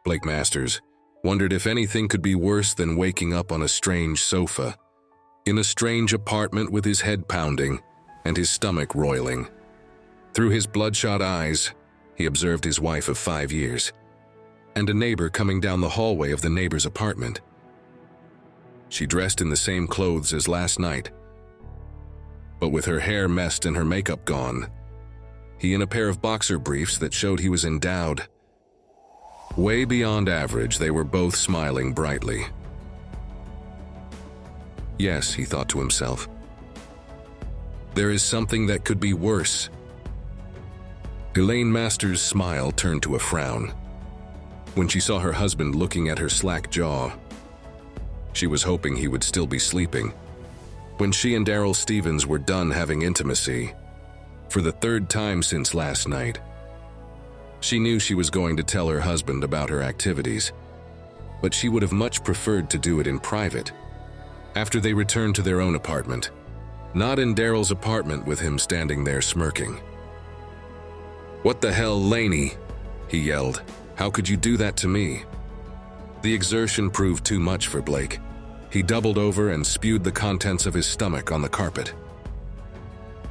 Blake Masters wondered if anything could be worse than waking up on a strange sofa, in a strange apartment with his head pounding and his stomach roiling. Through his bloodshot eyes, he observed his wife of 5 years and a neighbor coming down the hallway of the neighbor's apartment. She dressed in the same clothes as last night, but with her hair messed and her makeup gone. He in a pair of boxer briefs that showed he was endowed. Way beyond average, they were both smiling brightly. Yes, he thought to himself. There is something that could be worse. Elaine Masters' smile turned to a frown when she saw her husband looking at her slack jaw. She was hoping he would still be sleeping when she and Daryl Stevens were done having intimacy for the third time since last night. She knew she was going to tell her husband about her activities, but she would have much preferred to do it in private, after they returned to their own apartment, not in Daryl's apartment with him standing there smirking. "What the hell, Laney?" he yelled. "How could you do that to me?" The exertion proved too much for Blake. He doubled over and spewed the contents of his stomach on the carpet.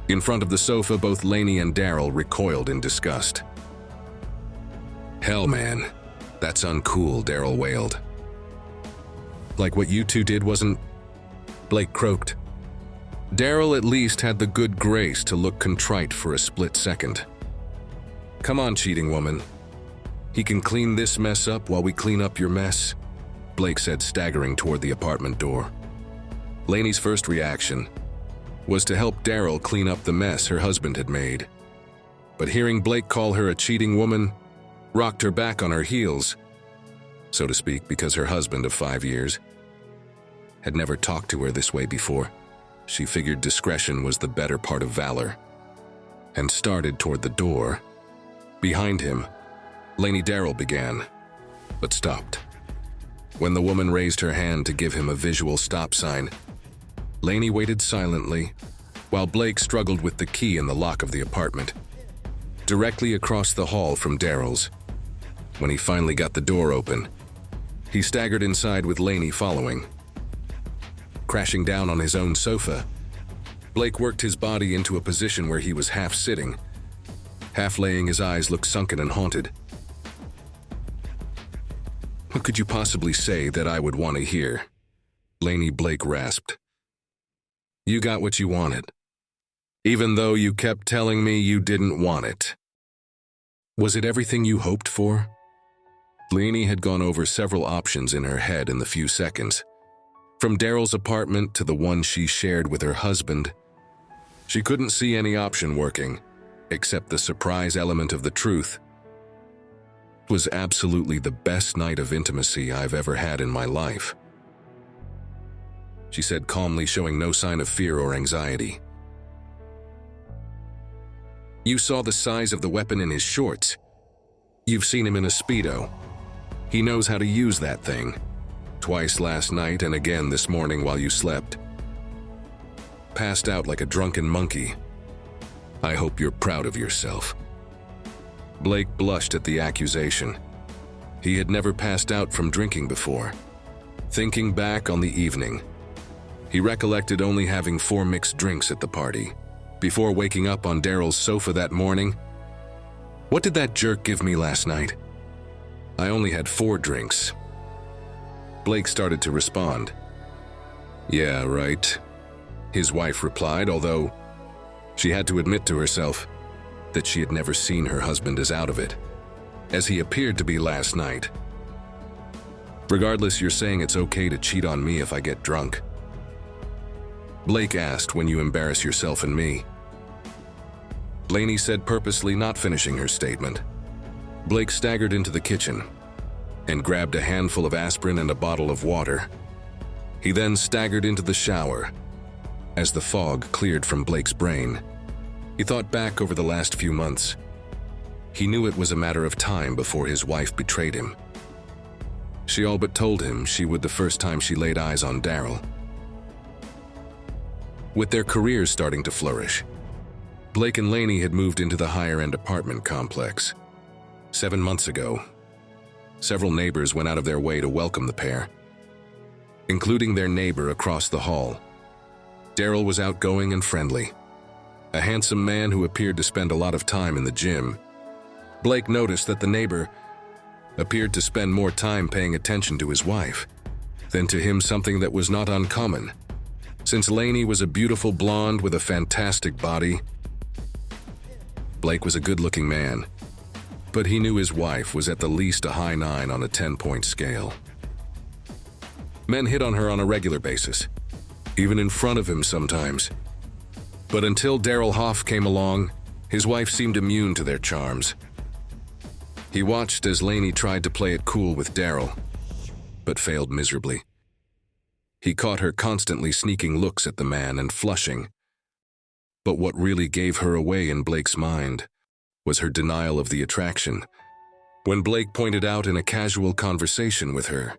In front of the sofa, both Laney and Daryl recoiled in disgust. "Hell, man, that's uncool," Daryl wailed. "Like what you two did wasn't..." Blake croaked. Daryl at least had the good grace to look contrite for a split second. "Come on, cheating woman. He can clean this mess up while we clean up your mess," Blake said, staggering toward the apartment door. Laney's first reaction was to help Daryl clean up the mess her husband had made. But hearing Blake call her a cheating woman rocked her back on her heels, so to speak, because her husband of 5 years had never talked to her this way before. She figured discretion was the better part of valor and started toward the door. Behind him, Laney Daryl began, but stopped. When the woman raised her hand to give him a visual stop sign, Laney waited silently while Blake struggled with the key in the lock of the apartment, directly across the hall from Daryl's. When he finally got the door open, he staggered inside with Laney following. Crashing down on his own sofa, Blake worked his body into a position where he was half sitting, half laying. His eyes looked sunken and haunted. "What could you possibly say that I would want to hear?" Laney Blake rasped. "You got what you wanted, even though you kept telling me you didn't want it. Was it everything you hoped for?" Laney had gone over several options in her head in the few seconds. From Daryl's apartment to the one she shared with her husband, she couldn't see any option working, except the surprise element of the truth. "It was absolutely the best night of intimacy I've ever had in my life," she said calmly, showing no sign of fear or anxiety. "You saw the size of the weapon in his shorts. You've seen him in a Speedo. He knows how to use that thing. Twice last night and again this morning while you slept. Passed out like a drunken monkey. I hope you're proud of yourself." Blake blushed at the accusation. He had never passed out from drinking before. Thinking back on the evening, he recollected only having 4 mixed drinks at the party, before waking up on Daryl's sofa that morning. "What did that jerk give me last night? I only had 4 drinks. Blake started to respond. "Yeah, right," his wife replied, although she had to admit to herself that she had never seen her husband as out of it as he appeared to be last night. "Regardless, you're saying it's okay to cheat on me if I get drunk?" Blake asked, "When you embarrass yourself and me." Laney said, purposely not finishing her statement. Blake staggered into the kitchen and grabbed a handful of aspirin and a bottle of water. He then staggered into the shower. As the fog cleared from Blake's brain, he thought back over the last few months. He knew it was a matter of time before his wife betrayed him. She all but told him she would the first time she laid eyes on Daryl. With their careers starting to flourish, Blake and Laney had moved into the higher-end apartment complex 7 months ago. several neighbors went out of their way to welcome the pair, including their neighbor across the hall. Daryl was outgoing and friendly, a handsome man who appeared to spend a lot of time in the gym. Blake noticed that the neighbor appeared to spend more time paying attention to his wife than to him, something that was not uncommon, since Lainey was a beautiful blonde with a fantastic body. Blake was a good-looking man, but he knew his wife was at the least a high 9 on a 10-point scale. Men hit on her on a regular basis, even in front of him sometimes. But until Daryl Hoff came along, his wife seemed immune to their charms. He watched as Lainey tried to play it cool with Daryl, but failed miserably. He caught her constantly sneaking looks at the man and flushing. But what really gave her away in Blake's mind was her denial of the attraction. When Blake pointed out in a casual conversation with her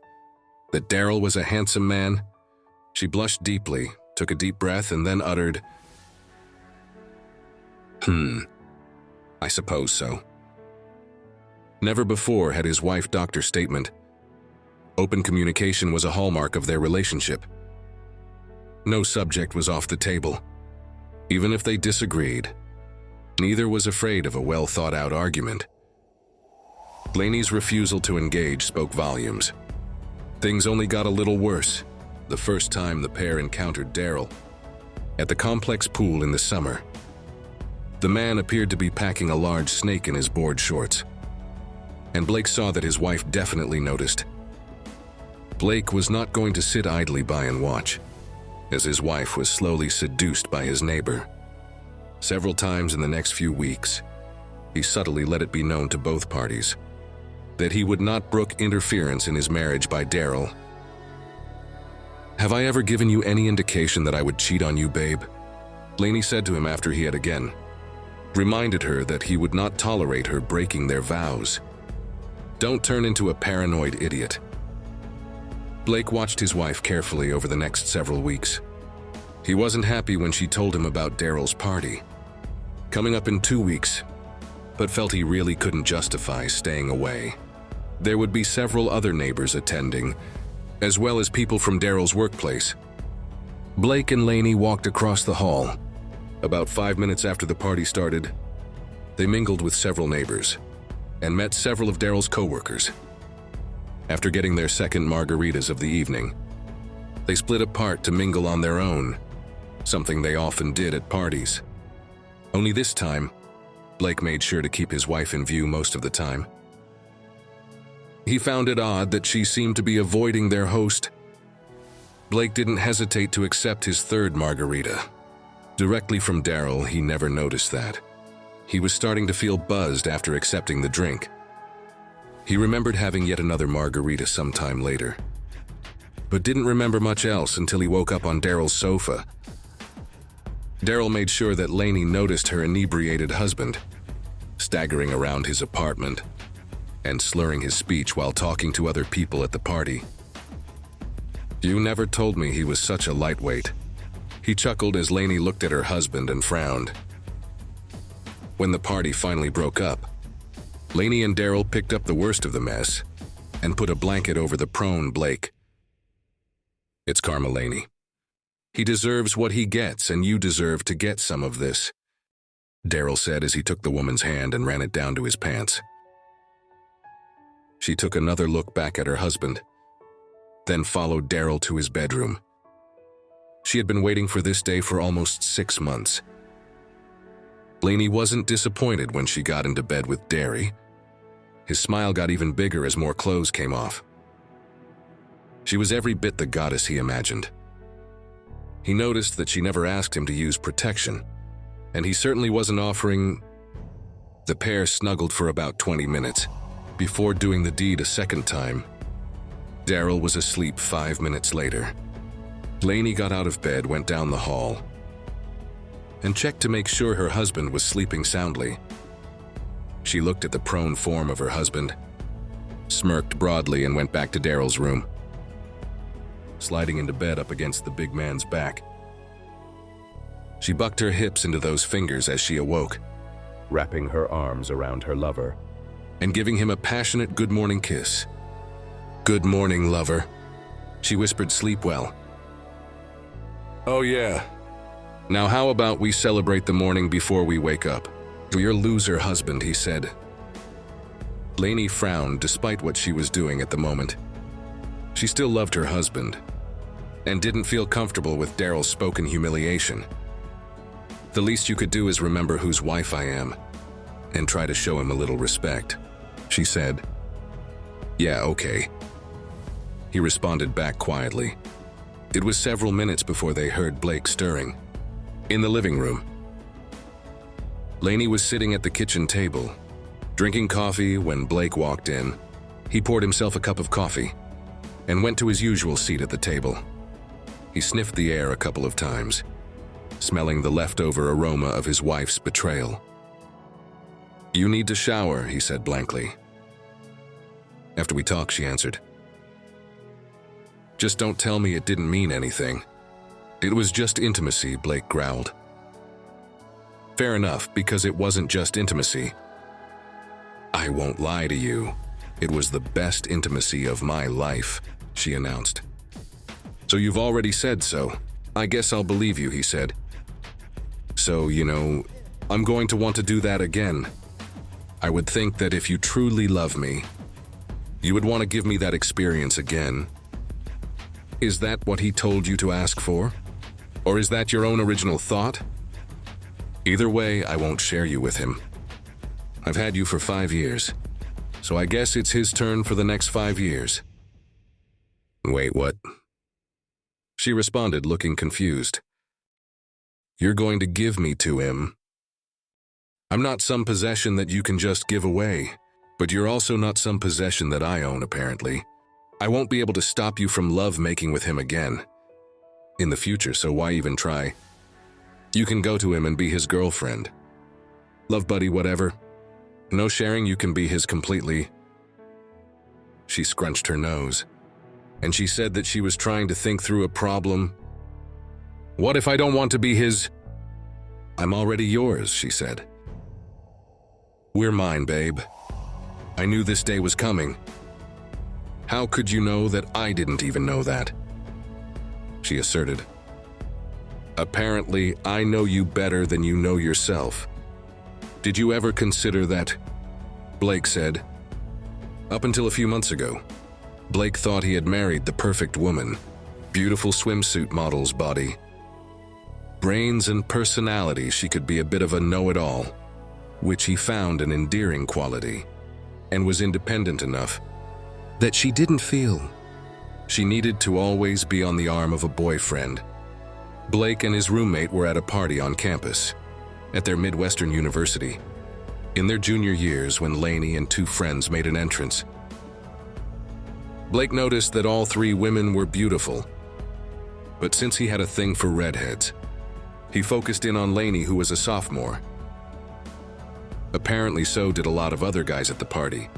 that Daryl was a handsome man, she blushed deeply, took a deep breath, and then uttered, I suppose so." Never before had his wife docked her statement. Open communication was a hallmark of their relationship. No subject was off the table. Even if they disagreed, neither was afraid of a well-thought-out argument. Lainey's refusal to engage spoke volumes. Things only got a little worse the first time the pair encountered Daryl at the complex pool in the summer. The man appeared to be packing a large snake in his board shorts, and Blake saw that his wife definitely noticed. Blake was not going to sit idly by and watch, as his wife was slowly seduced by his neighbor. Several times in the next few weeks, he subtly let it be known to both parties that he would not brook interference in his marriage by Daryl. "Have I ever given you any indication that I would cheat on you, babe?" Lainey said to him after he had again reminded her that he would not tolerate her breaking their vows. "Don't turn into a paranoid idiot." Blake watched his wife carefully over the next several weeks. He wasn't happy when she told him about Daryl's party, coming up in 2 weeks, but felt he really couldn't justify staying away. There would be several other neighbors attending, as well as people from Daryl's workplace. Blake and Lainey walked across the hall. About 5 minutes after the party started, they mingled with several neighbors and met several of Daryl's co-workers. After getting their second margaritas of the evening, they split apart to mingle on their own, something they often did at parties. Only this time, Blake made sure to keep his wife in view most of the time. He found it odd that she seemed to be avoiding their host. Blake didn't hesitate to accept his third margarita. Directly from Daryl, he never noticed that. He was starting to feel buzzed after accepting the drink. He remembered having yet another margarita sometime later, but didn't remember much else until he woke up on Daryl's sofa. Daryl made sure that Lainey noticed her inebriated husband, staggering around his apartment and slurring his speech while talking to other people at the party. "You never told me he was such a lightweight." He chuckled as Lainey looked at her husband and frowned. When the party finally broke up, Lainey and Daryl picked up the worst of the mess and put a blanket over the prone Blake. "It's karma, Lainey. He deserves what he gets, and you deserve to get some of this," Daryl said as he took the woman's hand and ran it down to his pants. She took another look back at her husband, then followed Daryl to his bedroom. She had been waiting for this day for almost 6 months. Lainey wasn't disappointed when she got into bed with Derry. His smile got even bigger as more clothes came off. She was every bit the goddess he imagined. He noticed that she never asked him to use protection, and he certainly wasn't offering. The pair snuggled for about 20 minutes before doing the deed a second time. Daryl was asleep 5 minutes later. Lainey got out of bed, went down the hall, and checked to make sure her husband was sleeping soundly. She looked at the prone form of her husband, smirked broadly, and went back to Daryl's room, sliding into bed up against the big man's back. She bucked her hips into those fingers as she awoke, wrapping her arms around her lover and giving him a passionate good morning kiss. "Good morning, lover." She whispered, "Sleep well." "Oh yeah. Now how about we celebrate the morning before we wake up?" "Your loser husband," he said. Lainey frowned despite what she was doing at the moment. She still loved her husband and didn't feel comfortable with Daryl's spoken humiliation. "The least you could do is remember whose wife I am and try to show him a little respect," she said. "Yeah, okay," he responded back quietly. It was several minutes before they heard Blake stirring. In the living room, Lainey was sitting at the kitchen table, drinking coffee when Blake walked in. He poured himself a cup of coffee and went to his usual seat at the table. He sniffed the air a couple of times, smelling the leftover aroma of his wife's betrayal. "You need to shower," he said blankly. "After we talk," she answered. "Just don't tell me it didn't mean anything." "It was just intimacy," Blake growled. "Fair enough, because it wasn't just intimacy. I won't lie to you. It was the best intimacy of my life," she announced. "So you've already said so. I guess I'll believe you," he said. "So, I'm going to want to do that again. I would think that if you truly love me, you would want to give me that experience again." "Is that what he told you to ask for? Or is that your own original thought?" "Either way, I won't share you with him. I've had you for 5 years, so I guess it's his turn for the next 5 years." "Wait, what?" she responded, looking confused. "You're going to give me to him? I'm not some possession that you can just give away, but you're also not some possession that I own, apparently. I won't be able to stop you from love-making with him again in the future, so why even try? You can go to him and be his girlfriend, love buddy, whatever. No sharing, you can be his completely." She scrunched her nose, and she said that she was trying to think through a problem. "What if I don't want to be his?" "I'm already yours," she said. "We're mine, babe. I knew this day was coming. How could you know that I didn't even know that?" she asserted. "Apparently, I know you better than you know yourself. Did you ever consider that?" Blake said. Up until a few months ago, Blake thought he had married the perfect woman. Beautiful swimsuit model's body. Brains and personality, she could be a bit of a know-it-all, which he found an endearing quality, and was independent enough that she didn't feel she needed to always be on the arm of a boyfriend. Blake and his roommate were at a party on campus, at their Midwestern University, in their junior years when Lainey and 2 friends made an entrance. Blake noticed that all 3 women were beautiful, but since he had a thing for redheads, he focused in on Lainey, who was a sophomore. Apparently so did a lot of other guys at the party,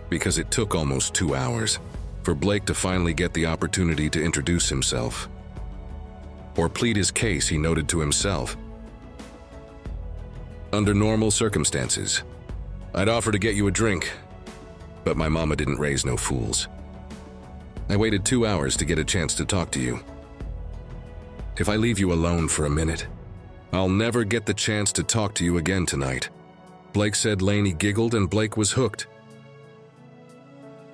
because it took almost 2 hours for Blake to finally get the opportunity to introduce himself, or plead his case, he noted to himself. "Under normal circumstances, I'd offer to get you a drink, but my mama didn't raise no fools. I waited 2 hours to get a chance to talk to you. If I leave you alone for a minute, I'll never get the chance to talk to you again tonight." Blake said. Lainey giggled and Blake was hooked.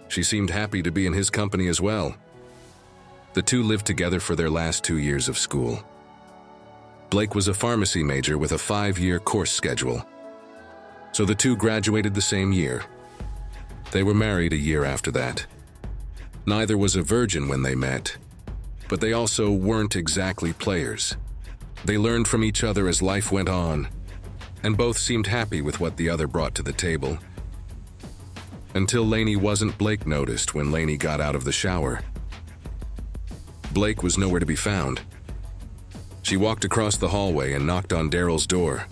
She seemed happy to be in his company as well. The 2 lived together for their last 2 years of school. Blake was a pharmacy major with a 5-year course schedule, so the 2 graduated the same year. They were married a year after that. Neither was a virgin when they met, but they also weren't exactly players. They learned from each other as life went on, and both seemed happy with what the other brought to the table. Until Lainey wasn't. Blake noticed when Lainey got out of the shower. Blake was nowhere to be found. She walked across the hallway and knocked on Daryl's door.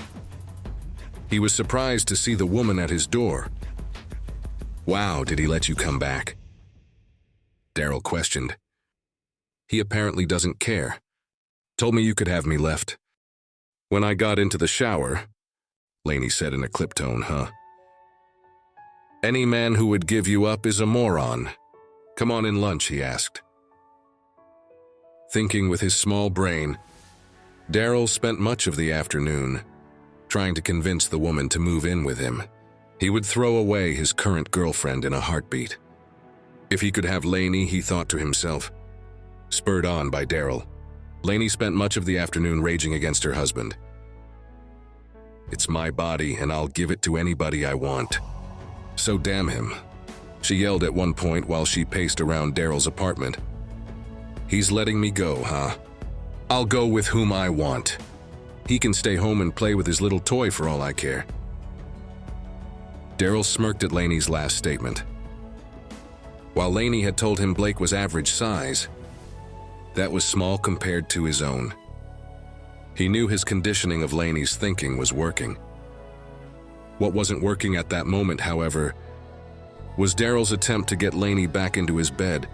He was surprised to see the woman at his door. "Wow, did he let you come back?" Daryl questioned. "He apparently doesn't care. Told me you could have me left when I got into the shower," Lainey said in a clipped tone. "Huh? Any man who would give you up is a moron," "Come on in lunch," he asked. Thinking with his small brain, Daryl spent much of the afternoon trying to convince the woman to move in with him. He would throw away his current girlfriend in a heartbeat. If he could have Lainey, he thought to himself. Spurred on by Daryl, Lainey spent much of the afternoon raging against her husband. "It's my body, and I'll give it to anybody I want. So damn him," she yelled at one point while she paced around Daryl's apartment. "He's letting me go, huh? I'll go with whom I want. He can stay home and play with his little toy for all I care." Daryl smirked at Lainey's last statement. While Lainey had told him Blake was average size, that was small compared to his own. He knew his conditioning of Lainey's thinking was working. What wasn't working at that moment, however, was Daryl's attempt to get Lainey back into his bed.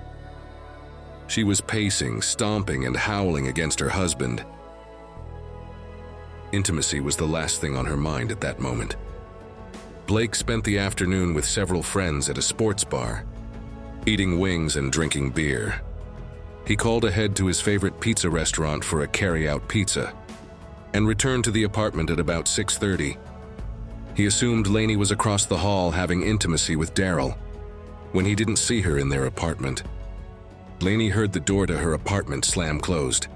She was pacing, stomping, and howling against her husband. Intimacy was the last thing on her mind at that moment. Blake spent the afternoon with several friends at a sports bar, eating wings and drinking beer. He called ahead to his favorite pizza restaurant for a carry-out pizza and returned to the apartment at about 6:30. He assumed Lainey was across the hall having intimacy with Daryl when he didn't see her in their apartment. Lainey heard the door to her apartment slam closed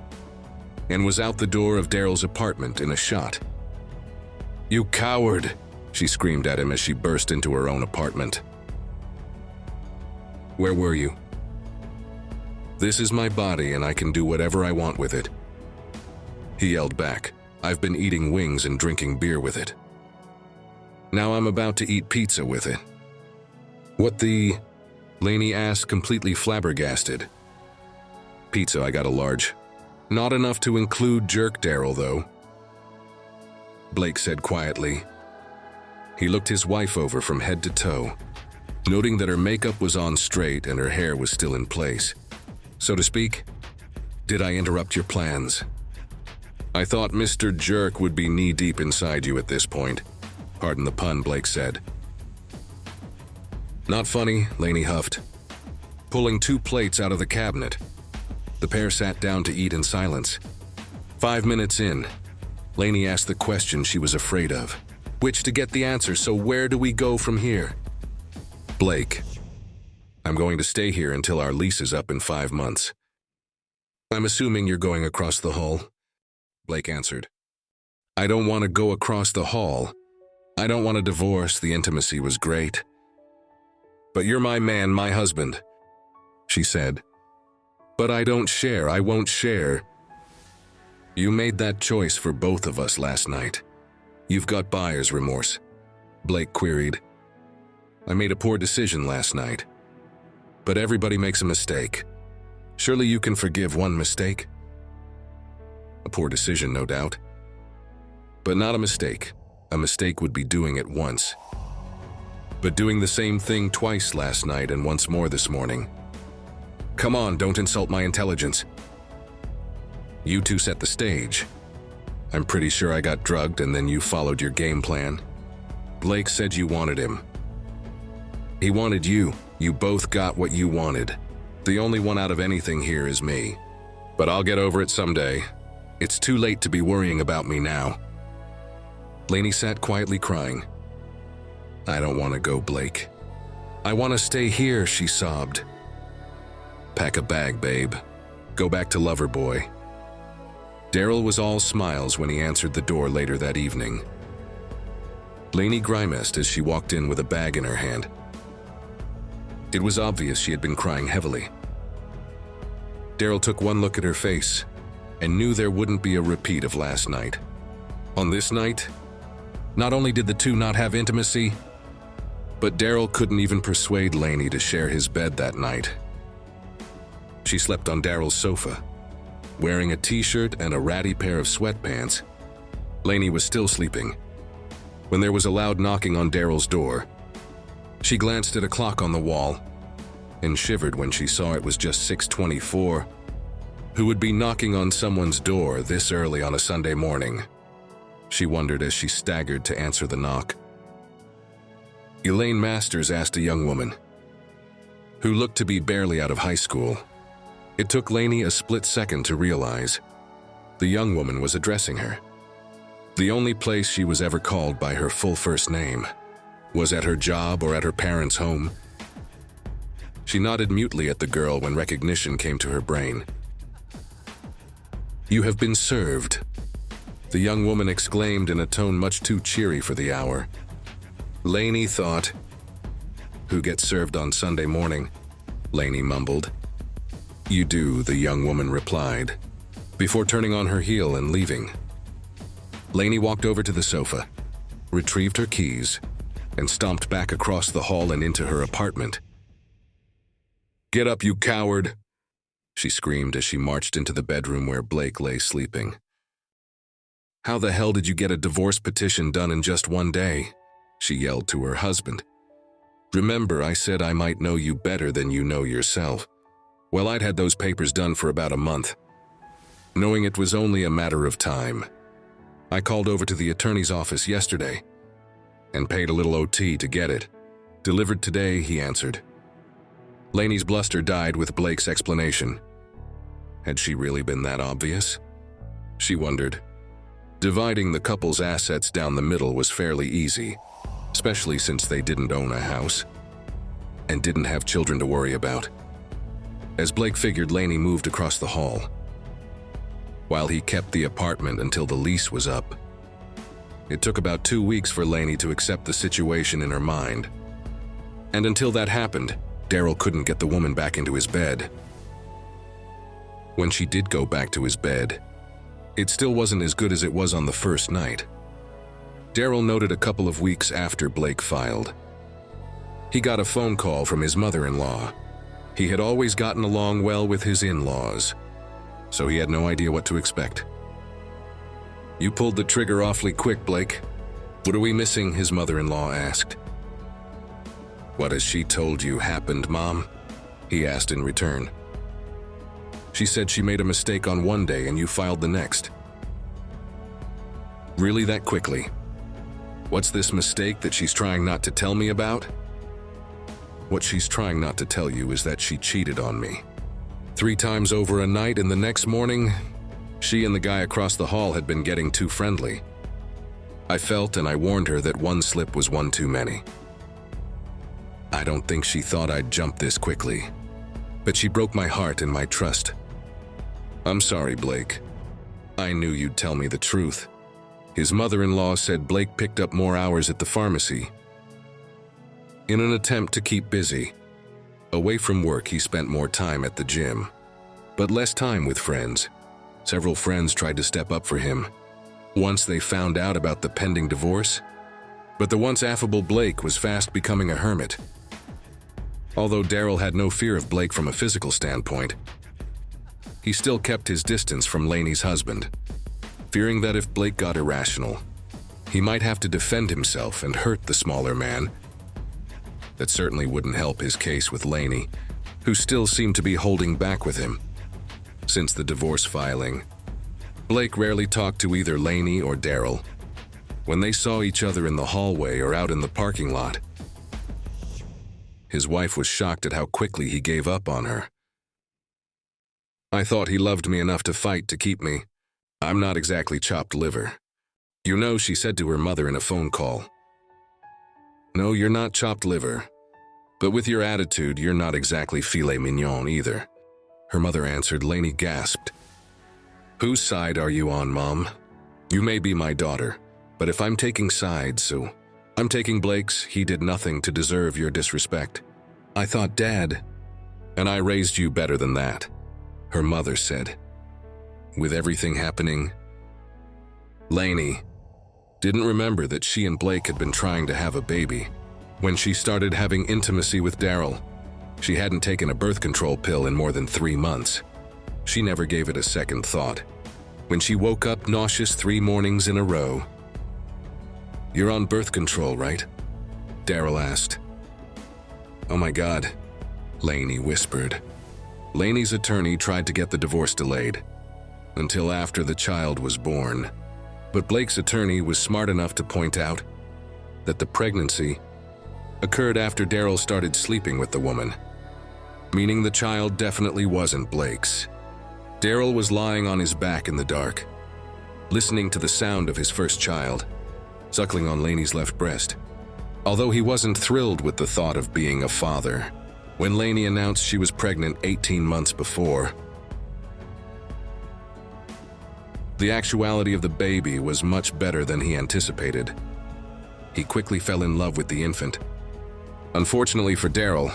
and was out the door of Daryl's apartment in a shot. "You coward!" she screamed at him as she burst into her own apartment. "Where were you?" "This is my body and I can do whatever I want with it," he yelled back. "I've been eating wings and drinking beer with it. Now I'm about to eat pizza with it." "What the?" Lainey asked, completely flabbergasted. "Pizza, I got a large. Not enough to include jerk Daryl, though," Blake said quietly. He looked his wife over from head to toe, noting that her makeup was on straight and her hair was still in place. "So to speak, did I interrupt your plans? I thought Mr. Jerk would be knee-deep inside you at this point." "Pardon the pun," Blake said. "Not funny," Lainey huffed, pulling 2 plates out of the cabinet. The pair sat down to eat in silence. 5 minutes in, Lainey asked the question she was afraid of. Which to get the answer, "So where do we go from here?" "Blake, I'm going to stay here until our lease is up in 5 months. I'm assuming you're going across the hall," Blake answered. "I don't want to go across the hall. I don't want a divorce. The intimacy was great. But you're my man, my husband," she said. "But I don't share. I won't share." "You made that choice for both of us last night. You've got buyer's remorse," Blake queried. "I made a poor decision last night. But everybody makes a mistake. Surely you can forgive one mistake?" "A poor decision, no doubt. But not a mistake. A mistake would be doing it once. But doing the same thing twice last night and once more this morning. Come on, don't insult my intelligence. You two set the stage. I'm pretty sure I got drugged and then you followed your game plan. Blake said you wanted him. He wanted you. You both got what you wanted. The only one out of anything here is me. But I'll get over it someday. It's too late to be worrying about me now." Lainey sat quietly crying. "I don't want to go, Blake. I want to stay here," she sobbed. "Pack a bag, babe. Go back to Loverboy." Daryl was all smiles when he answered the door later that evening. Lainey grimaced as she walked in with a bag in her hand. It was obvious she had been crying heavily. Daryl took one look at her face and knew there wouldn't be a repeat of last night. On this night, not only did the two not have intimacy, but Daryl couldn't even persuade Lainey to share his bed that night. She slept on Daryl's sofa, wearing a t-shirt and a ratty pair of sweatpants. Lainey was still sleeping when there was a loud knocking on Daryl's door. She glanced at a clock on the wall and shivered when she saw it was just 6:24. Who would be knocking on someone's door this early on a Sunday morning? She wondered as she staggered to answer the knock. Elaine Masters asked a young woman. who looked to be barely out of high school. It took Lainey a split second to realize the young woman was addressing her. The only place she was ever called by her full first name was at her job or at her parents' home. She nodded mutely at the girl when recognition came to her brain. "You have been served," the young woman exclaimed in a tone much too cheery for the hour. Lainey thought, "Who gets served on Sunday morning?" Lainey mumbled. "You do," the young woman replied, before turning on her heel and leaving. Lainey walked over to the sofa, retrieved her keys, and stomped back across the hall and into her apartment. "Get up, you coward!" she screamed as she marched into the bedroom where Blake lay sleeping. "How the hell did you get a divorce petition done in just one day?" she yelled to her husband. "Remember, I said I might know you better than you know yourself. Well, I'd had those papers done for about a month, knowing it was only a matter of time. I called over to the attorney's office yesterday and paid a little OT to get it. Delivered today," he answered. Lainey's bluster died with Blake's explanation. Had she really been that obvious? She wondered. Dividing the couple's assets down the middle was fairly easy, especially since they didn't own a house and didn't have children to worry about. As Blake figured, Lainey moved across the hall, while he kept the apartment until the lease was up. It took about 2 weeks for Lainey to accept the situation in her mind. And until that happened, Daryl couldn't get the woman back into his bed. When she did go back to his bed, it still wasn't as good as it was on the first night. Daryl noted a couple of weeks after Blake filed. He got a phone call from his mother-in-law. He had always gotten along well with his in-laws, so he had no idea what to expect. "You pulled the trigger awfully quick, Blake. What are we missing?" his mother-in-law asked. "What has she told you happened, Mom?" he asked in return. "She said she made a mistake on one day and you filed the next." "Really, that quickly? What's this mistake that she's trying not to tell me about?" "What she's trying not to tell you is that she cheated on me 3 times over a night, and the next morning, she and the guy across the hall had been getting too friendly. I felt and I warned her that one slip was one too many. I don't think she thought I'd jump this quickly, but she broke my heart and my trust. I'm sorry, Blake. I knew you'd tell me the truth." His mother-in-law said Blake picked up more hours at the pharmacy. In an attempt to keep busy, away from work, he spent more time at the gym, but less time with friends. Several friends tried to step up for him once they found out about the pending divorce, but the once affable Blake was fast becoming a hermit. Although Daryl had no fear of Blake from a physical standpoint, he still kept his distance from Lainey's husband, fearing that if Blake got irrational, he might have to defend himself and hurt the smaller man. That certainly wouldn't help his case with Lainey, who still seemed to be holding back with him. Since the divorce filing, Blake rarely talked to either Lainey or Daryl. When they saw each other in the hallway or out in the parking lot, his wife was shocked at how quickly he gave up on her. "I thought he loved me enough to fight to keep me. I'm not exactly chopped liver. You know," she said to her mother in a phone call. "No, you're not chopped liver. But with your attitude, you're not exactly filet mignon either," her mother answered. Lainey gasped. "Whose side are you on, Mom? You may be my daughter, but if I'm taking sides, so I'm taking Blake's. He did nothing to deserve your disrespect. I thought Dad, and I raised you better than that," her mother said. With everything happening, Lainey didn't remember that she and Blake had been trying to have a baby. When she started having intimacy with Daryl, she hadn't taken a birth control pill in more than 3 months. She never gave it a second thought. When she woke up nauseous 3 mornings in a row. "You're on birth control, right?" Daryl asked. "Oh my God," Lainey whispered. Lainey's attorney tried to get the divorce delayed until after the child was born, but Blake's attorney was smart enough to point out that the pregnancy occurred after Daryl started sleeping with the woman. meaning the child definitely wasn't Blake's. Daryl was lying on his back in the dark, listening to the sound of his first child, suckling on Lainey's left breast. Although he wasn't thrilled with the thought of being a father, when Lainey announced she was pregnant 18 months before, the actuality of the baby was much better than he anticipated. He quickly fell in love with the infant. Unfortunately for Daryl,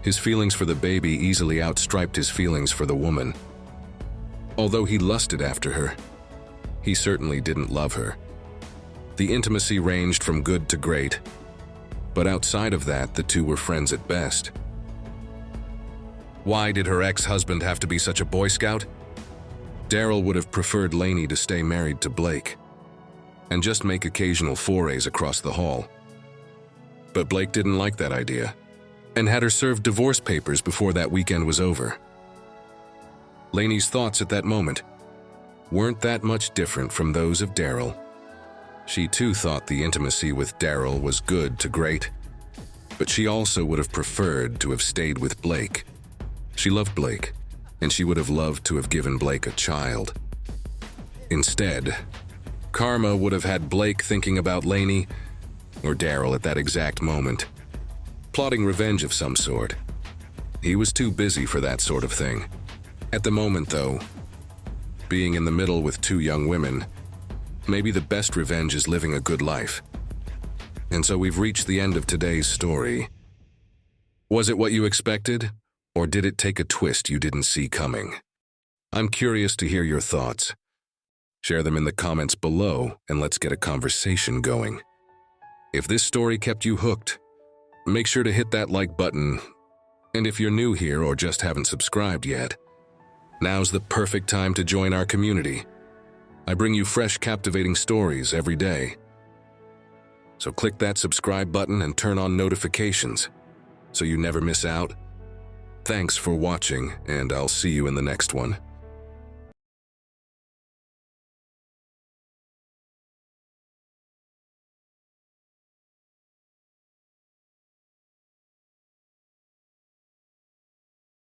his feelings for the baby easily outstriped his feelings for the woman. Although he lusted after her, he certainly didn't love her. The intimacy ranged from good to great, but outside of that, the two were friends at best. Why did her ex-husband have to be such a Boy Scout? Daryl would have preferred Lainey to stay married to Blake and just make occasional forays across the hall. But Blake didn't like that idea and had her serve divorce papers before that weekend was over. Lainey's thoughts at that moment weren't that much different from those of Daryl. She too thought the intimacy with Daryl was good to great, but she also would have preferred to have stayed with Blake. She loved Blake, and she would have loved to have given Blake a child. Instead, karma would have had Blake thinking about Lainey or Daryl at that exact moment, plotting revenge of some sort. He was too busy for that sort of thing. At the moment, though, being in the middle with two young women, maybe the best revenge is living a good life. And so we've reached the end of today's story. Was it what you expected, or did it take a twist you didn't see coming? I'm curious to hear your thoughts. Share them in the comments below, and let's get a conversation going. If this story kept you hooked, make sure to hit that like button. And if you're new here or just haven't subscribed yet, now's the perfect time to join our community. I bring you fresh, captivating stories every day. So click that subscribe button and turn on notifications so you never miss out. Thanks for watching, and I'll see you in the next one.